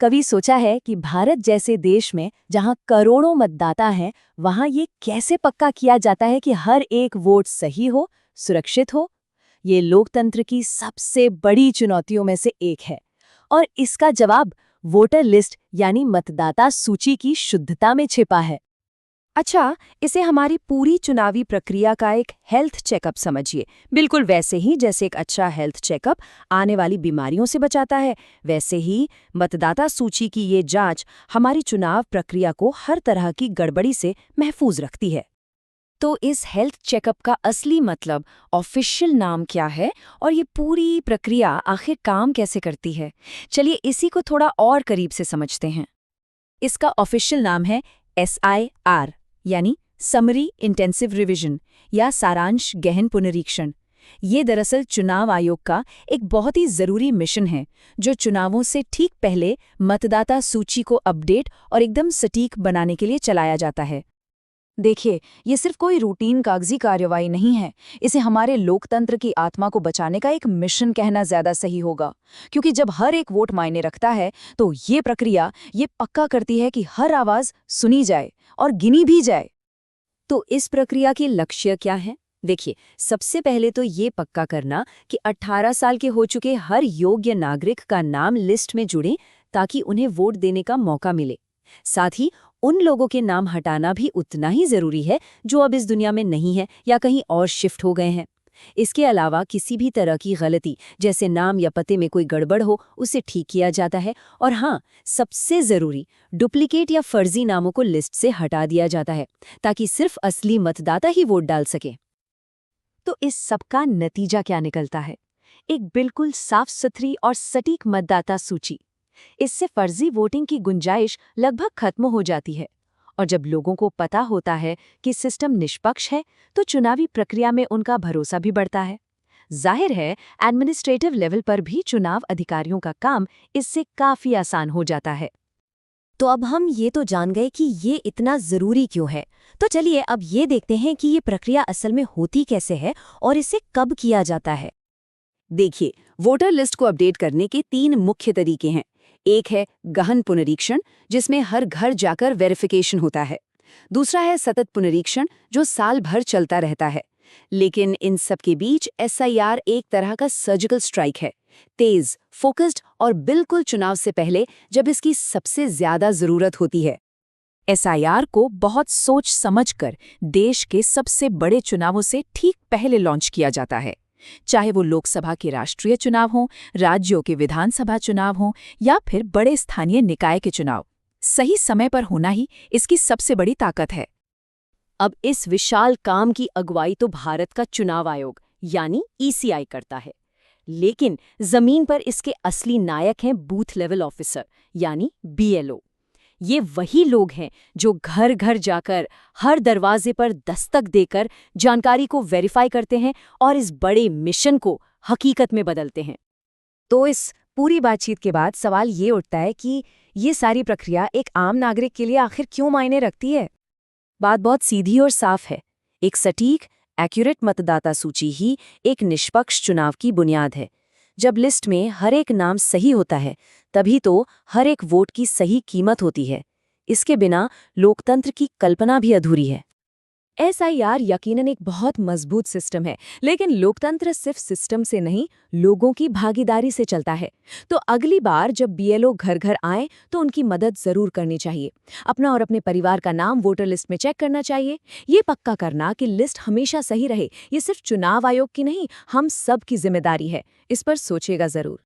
कभी सोचा है कि भारत जैसे देश में जहां करोड़ों मतदाता हैं, वहां ये कैसे पक्का किया जाता है कि हर एक वोट सही हो, सुरक्षित हो? ये लोकतंत्र की सबसे बड़ी चुनौतियों में से एक है। और इसका जवाब वोटर लिस्ट यानी मतदाता सूची की शुद्धता में छिपा है। अच्छा, इसे हमारी पूरी चुनावी प्रक्रिया का एक हेल्थ चेकअप समझिए। बिल्कुल वैसे ही जैसे एक अच्छा हेल्थ चेकअप आने वाली बीमारियों से बचाता है, वैसे ही मतदाता सूची की ये जांच हमारी चुनाव प्रक्रिया को हर तरह की गड़बड़ी से महफूज रखती है। तो इस हेल्थ चेकअप का असली मतलब, ऑफिशियल नाम क्या है और ये पूरी प्रक्रिया आखिर काम कैसे करती है? चलिए इसी को थोड़ा और करीब से समझते हैं। इसका ऑफिशियल नाम है SIR यानी समरी इंटेंसिव रिवीजन या सारांश गहन पुनरीक्षण। ये दरअसल चुनाव आयोग का एक बहुत ही ज़रूरी मिशन है, जो चुनावों से ठीक पहले मतदाता सूची को अपडेट और एकदम सटीक बनाने के लिए चलाया जाता है। देखिए, ये सिर्फ कोई रूटीन कागजी कार्यवाही नहीं है। इसे हमारे लोकतंत्र की आत्मा को बचाने का एक मिशन कहना ज्यादा सही होगा। क्योंकि जब हर एक वोट मायने रखता है, तो ये प्रक्रिया ये पक्का करती है कि हर आवाज सुनी जाए और गिनी भी जाए। तो इस प्रक्रिया के लक्ष्य क्या है? देखिए, सबसे पहले तो ये पक्का करना कि 18 साल के हो चुके हर योग्य नागरिक का नाम लिस्ट में जुड़े, ताकि उन्हें वोट देने का मौका मिले। साथ ही उन लोगों के नाम हटाना भी उतना ही जरूरी है जो अब इस दुनिया में नहीं है या कहीं और शिफ्ट हो गए हैं। इसके अलावा किसी भी तरह की गलती, जैसे नाम या पते में कोई गड़बड़ हो, उसे ठीक किया जाता है। और हाँ, सबसे जरूरी, डुप्लीकेट या फर्जी नामों को लिस्ट से हटा दिया जाता है, ताकि सिर्फ असली मतदाता ही वोट डाल सके। तो इस सब का नतीजा क्या निकलता है? एक बिल्कुल साफ सुथरी और सटीक मतदाता सूची। इससे फर्जी वोटिंग की गुंजाइश लगभग खत्म हो जाती है। और जब लोगों को पता होता है कि सिस्टम निष्पक्ष है, तो चुनावी प्रक्रिया में उनका भरोसा भी बढ़ता है। जाहिर है, एडमिनिस्ट्रेटिव लेवल पर भी चुनाव अधिकारियों का काम इससे काफी आसान हो जाता है। तो अब हम ये तो जान गए कि ये इतना जरूरी क्यों है। तो चलिए अब ये देखते हैं कि ये प्रक्रिया असल में होती कैसे है और इसे कब किया जाता है। देखिए, वोटर लिस्ट को अपडेट करने के 3 मुख्य तरीके हैं। एक है गहन पुनरीक्षण, जिसमें हर घर जाकर वेरिफिकेशन होता है। दूसरा है सतत पुनरीक्षण, जो साल भर चलता रहता है। लेकिन इन सब के बीच SIR एक तरह का सर्जिकल स्ट्राइक है, तेज, फोकस्ड और बिल्कुल चुनाव से पहले, जब इसकी सबसे ज्यादा जरूरत होती है। SIR को बहुत सोच समझकर देश के सबसे बड़े चुनावों से ठीक पहले लॉन्च किया जाता है। चाहे वो लोकसभा के राष्ट्रीय चुनाव हों, राज्यों के विधानसभा चुनाव हों या फिर बड़े स्थानीय निकाय के चुनाव, सही समय पर होना ही इसकी सबसे बड़ी ताकत है। अब इस विशाल काम की अगुवाई तो भारत का चुनाव आयोग यानी ECI करता है। लेकिन जमीन पर इसके असली नायक हैं बूथ लेवल ऑफिसर यानी BLO। ये वही लोग हैं जो घर घर जाकर हर दरवाजे पर दस्तक देकर जानकारी को वेरीफाई करते हैं और इस बड़े मिशन को हकीकत में बदलते हैं। तो इस पूरी बातचीत के बाद सवाल ये उठता है कि ये सारी प्रक्रिया एक आम नागरिक के लिए आखिर क्यों मायने रखती है? बात बहुत सीधी और साफ है। एक सटीक, एक्यूरेट मतदाता सूची ही एक निष्पक्ष चुनाव की बुनियाद है। जब लिस्ट में हर एक नाम सही होता है, तभी तो हर एक वोट की सही कीमत होती है। इसके बिना लोकतंत्र की कल्पना भी अधूरी है। SIR यकीनन एक बहुत मजबूत सिस्टम है, लेकिन लोकतंत्र सिर्फ सिस्टम से नहीं, लोगों की भागीदारी से चलता है। तो अगली बार जब BLO घर घर आए, तो उनकी मदद जरूर करनी चाहिए। अपना और अपने परिवार का नाम वोटर लिस्ट में चेक करना चाहिए। ये पक्का करना कि लिस्ट हमेशा सही रहे, ये सिर्फ चुनाव आयोग की नहीं, हम सब की जिम्मेदारी है। इस पर सोचिएगा जरूर।